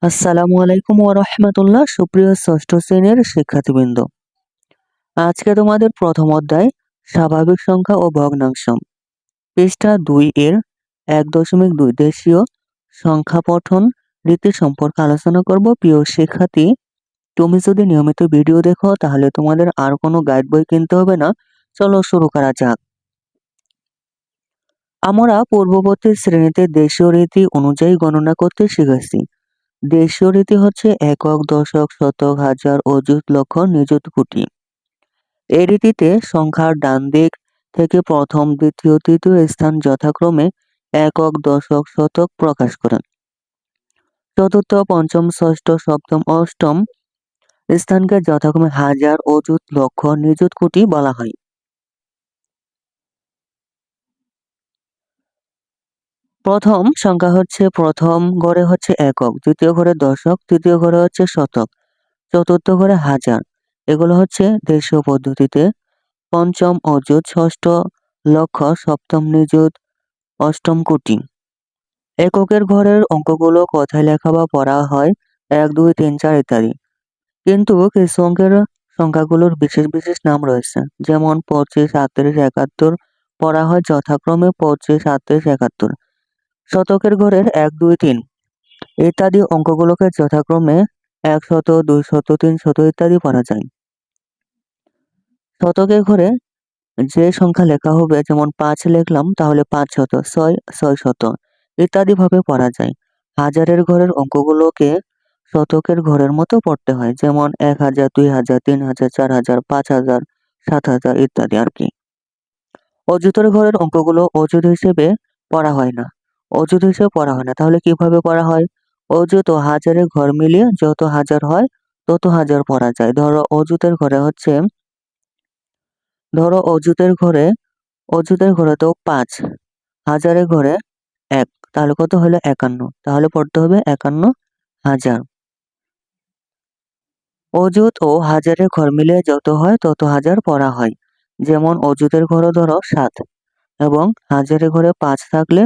আসসালামু আলাইকুম ওয়া রাহমাতুল্লাহ। সুপ্রিয় ষষ্ঠ শ্রেণীর শিক্ষার্থীবৃন্দ, আজকে তোমাদের প্রথম অধ্যায় স্বাভাবিক সংখ্যা ও ভগ্নাংশ, পৃষ্ঠা 2 এর 1.2 দেশীয় সংখ্যা পঠন রীতি সম্পর্কে আলোচনা করব। প্রিয় শিক্ষার্থী, তুমি যদি নিয়মিত ভিডিও দেখো তাহলে তোমাদের আর কোনো গাইড বই কিনতে হবে না। চলো শুরু করা যাক। আমরা পূর্ববর্তী শ্রেণীতে দেশীয় রীতি অনুযায়ী গণনা করতে শিখেছি। দেশীয় রীতি হচ্ছে একক, দশক, শতক, হাজার, অযুত, লক্ষ, নিযুত, কোটি। এই রীতিতে সংখ্যার ডান দিক থেকে প্রথম, দ্বিতীয়, তৃতীয় স্থান যথাক্রমে একক, দশক, শতক প্রকাশ করেন। চতুর্থ, পঞ্চম, ষষ্ঠ, সপ্তম, অষ্টম স্থানকে যথাক্রমে হাজার, অযুত, লক্ষ, নিযুত, কোটি বলা হয়। প্রথম সংখ্যা হচ্ছে প্রথম ঘরে হচ্ছে একক, দ্বিতীয় ঘরে দশক, তৃতীয় ঘরে হচ্ছে শতক, চতুর্থ ঘরে হাজার। এগুলো হচ্ছে দেশীয় পদ্ধতিতে। পঞ্চম অযুত, ষষ্ঠ লক্ষ, সপ্তম নিযুত, অষ্টম কোটি। এককের ঘরের অঙ্কগুলো কথায় লেখা বা পড়া হয় 1, 2, 3, 4 ইত্যাদি। কিন্তু কিছু অঙ্কের সংখ্যাগুলোর বিশেষ বিশেষ নাম রয়েছে, যেমন 25, 38, 71 পড়া হয় যথাক্রমে 25, 38, 71। শতকের ঘরের 1, 2, 3 ইত্যাদি অঙ্কগুলোকে যথাক্রমে 100, 200, 300 ইত্যাদি পড়া যায়। শতকের ঘরে যে সংখ্যা লেখা হবে, যেমন 5 লিখলাম তাহলে 500, 6 600 ইত্যাদি ভাবে পড়া যায়। হাজারের ঘরের অঙ্কগুলোকে শতকের ঘরের মতো পড়তে হয়, যেমন 1000, 2000, 3000, 4000, 5000, 7000 ইত্যাদি আর কি। অযুতের ঘরের অঙ্কগুলো অযুত হিসেবে পড়া হয় না। অযুত হিসেবে পড়া হয় না, তাহলে কিভাবে পড়া হয়? অযুত ও হাজারের ঘর মিলিয়ে যত হাজার হয় তত হাজার পড়া যায়। ধরো অযুতের ঘরে তো 5, হাজারের ঘরে 1, তাহলে কত হলো 51, তাহলে পড়তে হবে 51,000। অযুত ও হাজারের ঘর মিলিয়ে যত হয় তত হাজার পড়া হয়। যেমন অযুতের ঘরে ধরো 7 এবং হাজারের ঘরে 5 থাকলে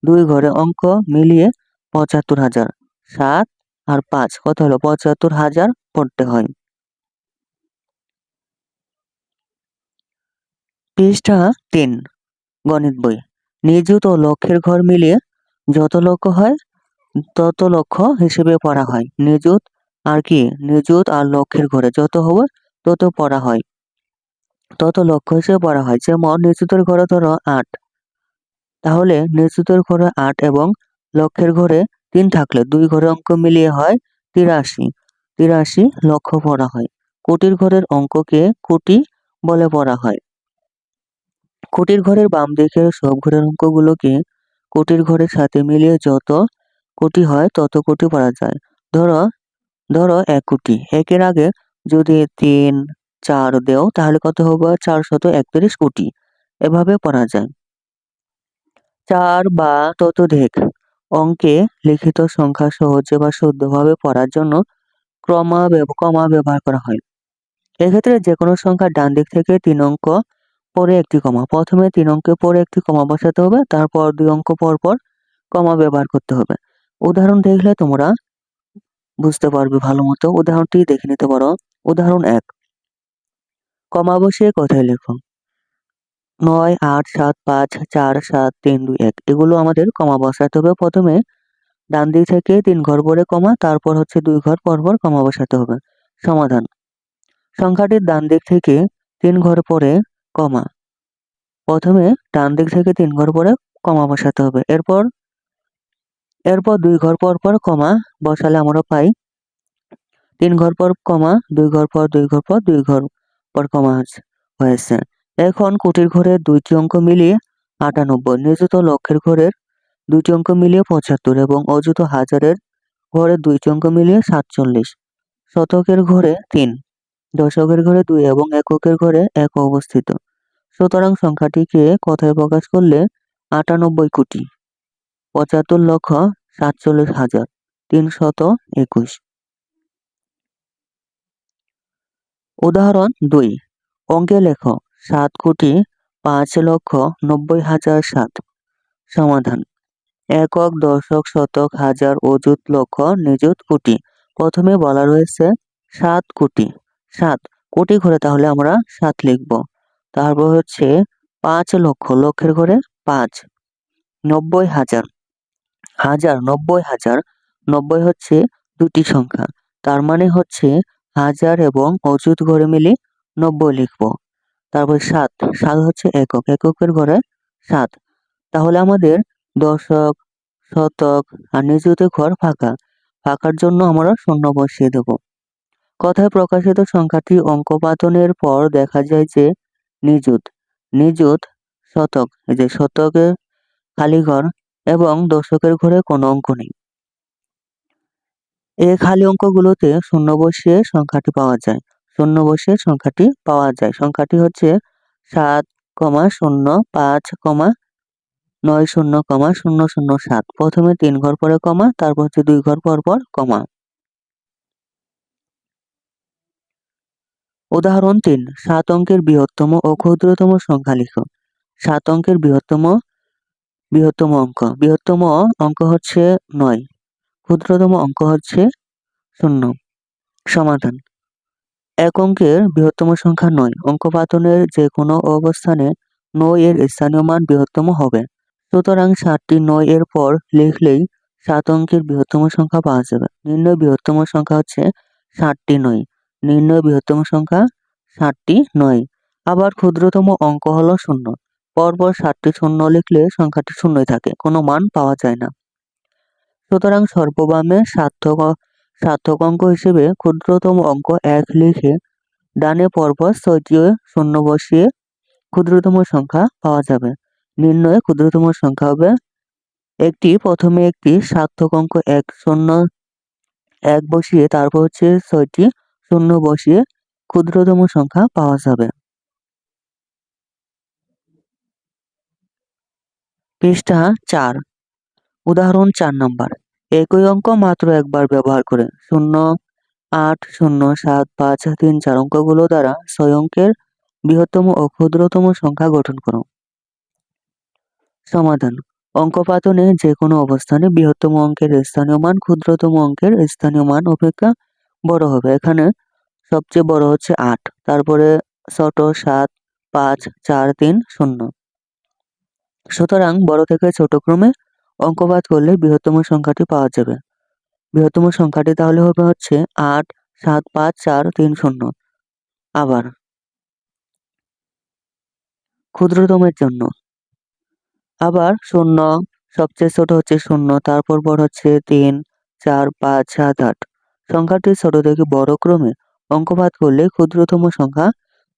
দুই ঘরে অঙ্ক মিলিয়ে 75,000। 7 আর 5 কত হলো? 75,000 পড়তে হয়। পৃষ্ঠা 3, গণিত বই। নিযুত ও লক্ষের ঘর মিলিয়ে যত লক্ষ হয় তত লক্ষ হিসেবে পড়া হয়। নিযুত আর লক্ষের ঘরে যত হবে তত পড়া হয়, তত লক্ষ হিসেবে পড়া হয়। যেমন নিযুতের ঘরে ধরো 8, তাহলে নিযুতের ঘরে 8 এবং লক্ষের ঘরে 3 থাকলে দুই ঘরে অঙ্ক মিলিয়ে হয় 83, 83 লক্ষ পড়া হয়। কোটির ঘরের অঙ্ককে কোটি বলে পড়া হয়। কোটির ঘরের বাম দিকের সব ঘরের অঙ্কগুলোকে কোটির ঘরের সাথে মিলিয়ে যত কোটি হয় তত কোটি পড়া যায়। ধরো ধরো 1 কোটি, একের আগে যদি 3, 4 দেও তাহলে কত হবে? 431 কোটি। এভাবে পড়া যায়। 4 বা ততোধিক অঙ্কে লিখিত সংখ্যা সহজে বা শুদ্ধভাবে পড়ার জন্য কমা ব্যবহার করা হয়। এক্ষেত্রে যে কোনো সংখ্যার ডান দিক থেকে 3 অঙ্ক পরে একটি কমা, প্রথমে 3 অঙ্কের পরে একটি কমা বসাতে হবে, তারপর 2 অঙ্ক পর পর কমা ব্যবহার করতে হবে। উদাহরণ দেখলে তোমরা বুঝতে পারবে ভালো মতো। উদাহরণটি দেখে নিতে পারো। উদাহরণ 1, কমা বসিয়ে কথায় লেখো 9, 8, 7, 5, 4, 7, 3, 2, 1। এগুলো আমাদের কমা বসাতে হবে। প্রথমে ডান দিক থেকে 3 ঘর পরে কমা, তারপর হচ্ছে 2 ঘর পর পর কমা বসাতে হবে। সমাধান: সংখ্যাটির ডান দিক থেকে 3 ঘর পরে কমা, প্রথমে ডান দিক থেকে 3 ঘর পরে কমা বসাতে হবে। এরপর 2 ঘর পর পর কমা বসালে আমরা পাই 3 ঘর পর কমা, 2 ঘর পর 2 ঘর পর 2 ঘর পর কমা হয়েছে। এখন কোটির ঘরের দুইটি অঙ্ক মিলিয়ে 98, নিযুত লক্ষের ঘরের দুইটি অঙ্ক মিলিয়ে 75 এবং অযুত হাজারের ঘরের দুইটি অঙ্ক মিলিয়ে 47। শতকের ঘরে 3, দশকের ঘরে 2 এবং এককের ঘরে 1 অবস্থিত। সুতরাং সংখ্যাটিকে কথায় প্রকাশ করলে 98 কোটি 75,47,321। উদাহরণ 2, অঙ্কে লেখো 7,05,90,007। সমাধান: একক, দশক, শতক, হাজার, অযুত, লক্ষ, নিযুত, কোটি। প্রথমে বলা রয়েছে 7 কোটি। 7 কোটি ঘরে তাহলে আমরা 7 লিখব। তারপর হচ্ছে 5 লক্ষ, লক্ষের ঘরে 5। 90,000, হাজার, 90,000, 90 হচ্ছে দুটি সংখ্যা, তার মানে হচ্ছে হাজার এবং অযুত ঘরে মিলে 90 লিখব। তারপর 7, 7 হচ্ছে একক, এককের ঘরে 7। তাহলে আমাদের দশক, শতক আর নিযুতের ঘর ফাঁকা, ফাঁকার জন্য আমরা শূন্য বসিয়ে দেব। কথায় প্রকাশিত সংখ্যাটি অঙ্কপাতনের পর দেখা যায় যে নিযুত, নিযুত, শতক, এই যে শতকে খালি ঘর এবং দশকের ঘরে কোনো অঙ্ক নেই। এই খালি অঙ্কগুলোতে শূন্য বসিয়ে সংখ্যাটি পাওয়া যায়। শূন্য বসিয়ে সংখ্যাটি পাওয়া যায়। সংখ্যাটি হচ্ছে 7,5,90,007। প্রথমে 3 ঘর পরে কমা, তারপর হচ্ছে 2 ঘর পর পর কমা। উদাহরণ 3, 7 অঙ্কের বৃহত্তম ও ক্ষুদ্রতম সংখ্যা লিখো। 7 অঙ্কের বৃহত্তম অঙ্ক। বৃহত্তম অঙ্ক হচ্ছে 9, ক্ষুদ্রতম অঙ্ক হচ্ছে 0। সমাধান: এক অঙ্কের বৃহত্তম সংখ্যা 9, অঙ্কপাতনের যে কোনো অবস্থানে 9 এর স্থানীয় মান বৃহত্তম হবে। সুতরাং 7টি 9 এর পর লিখলেই 7 অঙ্কের বৃহত্তম সংখ্যা পাওয়া যাবে। নির্ণয় বৃহত্তম সংখ্যা হচ্ছে 7টি 9। নির্ণয় বৃহত্তম সংখ্যা 7টি 9। আবার ক্ষুদ্রতম অঙ্ক হলো 0। পরপর 7টি 0 লিখলে সংখ্যাটি শূন্যই থাকে, কোনো মান পাওয়া যায় না। সুতরাং সর্ববামে সার্থক অঙ্ক হিসেবে ক্ষুদ্রতম অঙ্ক 1 লিখে ডানে পরপর 6টি 0 বসিয়ে ক্ষুদ্রতম সংখ্যা পাওয়া যাবে। নির্ণয়ে ক্ষুদ্রতম সংখ্যা হবে প্রথমে একটি সার্থক অঙ্ক 1 বসিয়ে তারপর হচ্ছে 6টি 0 বসিয়ে ক্ষুদ্রতম সংখ্যা পাওয়া যাবে। পৃষ্ঠা 4, উদাহরণ 4 নম্বর। একই অঙ্ক মাত্র একবার ব্যবহার করে 0, 8, 0, 7, 5, 3, 4 অঙ্কগুলো দ্বারা 6 অঙ্কের বৃহত্তম ও ক্ষুদ্রতম সংখ্যা গঠন করো। সমাধান: অঙ্কপাতনে যে কোনো অবস্থানে বৃহত্তম অঙ্কের স্থানীয় মান ক্ষুদ্রতম অঙ্কের স্থানীয় মান অপেক্ষা বড় হবে। এখানে সবচেয়ে বড় হচ্ছে 8, তারপরে ছোট 7, 5, 4, 3, 0। সুতরাং বড় থেকে ছোট ক্রমে অঙ্কপাত করলে বৃহত্তম সংখ্যাটি পাওয়া যাবে। বৃহত্তম সংখ্যাটি তাহলে হবে হচ্ছে 8, 7, 5, 4, 3, 0। আবার ক্ষুদ্রতমের জন্য আবার 0, সবচেয়ে ছোট হচ্ছে 0, তারপর বড় হচ্ছে 3, 4, 5, 7, 8। সংখ্যাটি ছোট থেকে বড় ক্রমে অঙ্কপাত করলে ক্ষুদ্রতম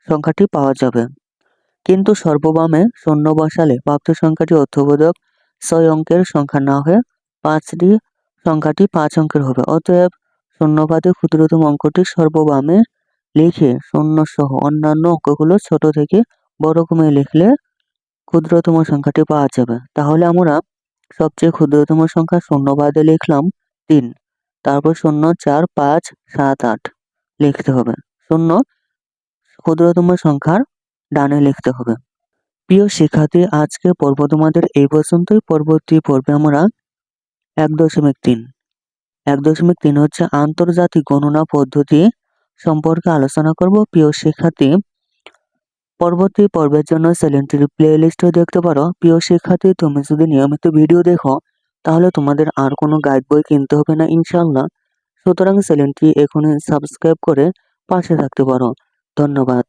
সংখ্যাটি পাওয়া যাবে। কিন্তু সর্ববামে 0 বসালে প্রাপ্ত সংখ্যাটি অর্থবোধক 6 অঙ্কের সংখ্যা না হয়ে সংখ্যাটি 5 অঙ্কের হবে। অতএব শূন্যপাতে ক্ষুদ্রতম অঙ্কটি সর্ববামে লিখে 0 সহ অন্যান্য অঙ্কগুলো ছোট থেকে বড় ক্রমে লিখলে ক্ষুদ্রতম সংখ্যাটি পাওয়া যাবে। তাহলে আমরা সবচেয়ে ক্ষুদ্রতম সংখ্যা শূন্য বাদে লিখলাম 3, তারপর 0, 4, 5, 7, 8 লিখতে হবে। 0 ক্ষুদ্রতম সংখ্যার ডানে লিখতে হবে। প্রিয় শিক্ষার্থী, আজকের পর্ব তোমাদের এই পর্যন্তই। পরবর্তী পর্বে আমরা 1.3 1.3 হচ্ছে আন্তর্জাতিক গণনা পদ্ধতি সম্পর্কে আলোচনা করব। প্রিয় শিক্ষার্থী, পরবর্তী পর্বের জন্য চ্যানেলটির প্লেলিস্টে দেখতে পারো। প্রিয় শিক্ষার্থী, তুমি যদি নিয়মিত ভিডিও দেখো তাহলে তোমাদের আর কোনো গাইড বই কিনতে হবে না ইনশাআল্লাহ। সুতরাং চ্যানেলটি এখনই সাবস্ক্রাইব করে পাশে থাকতে পারো। ধন্যবাদ।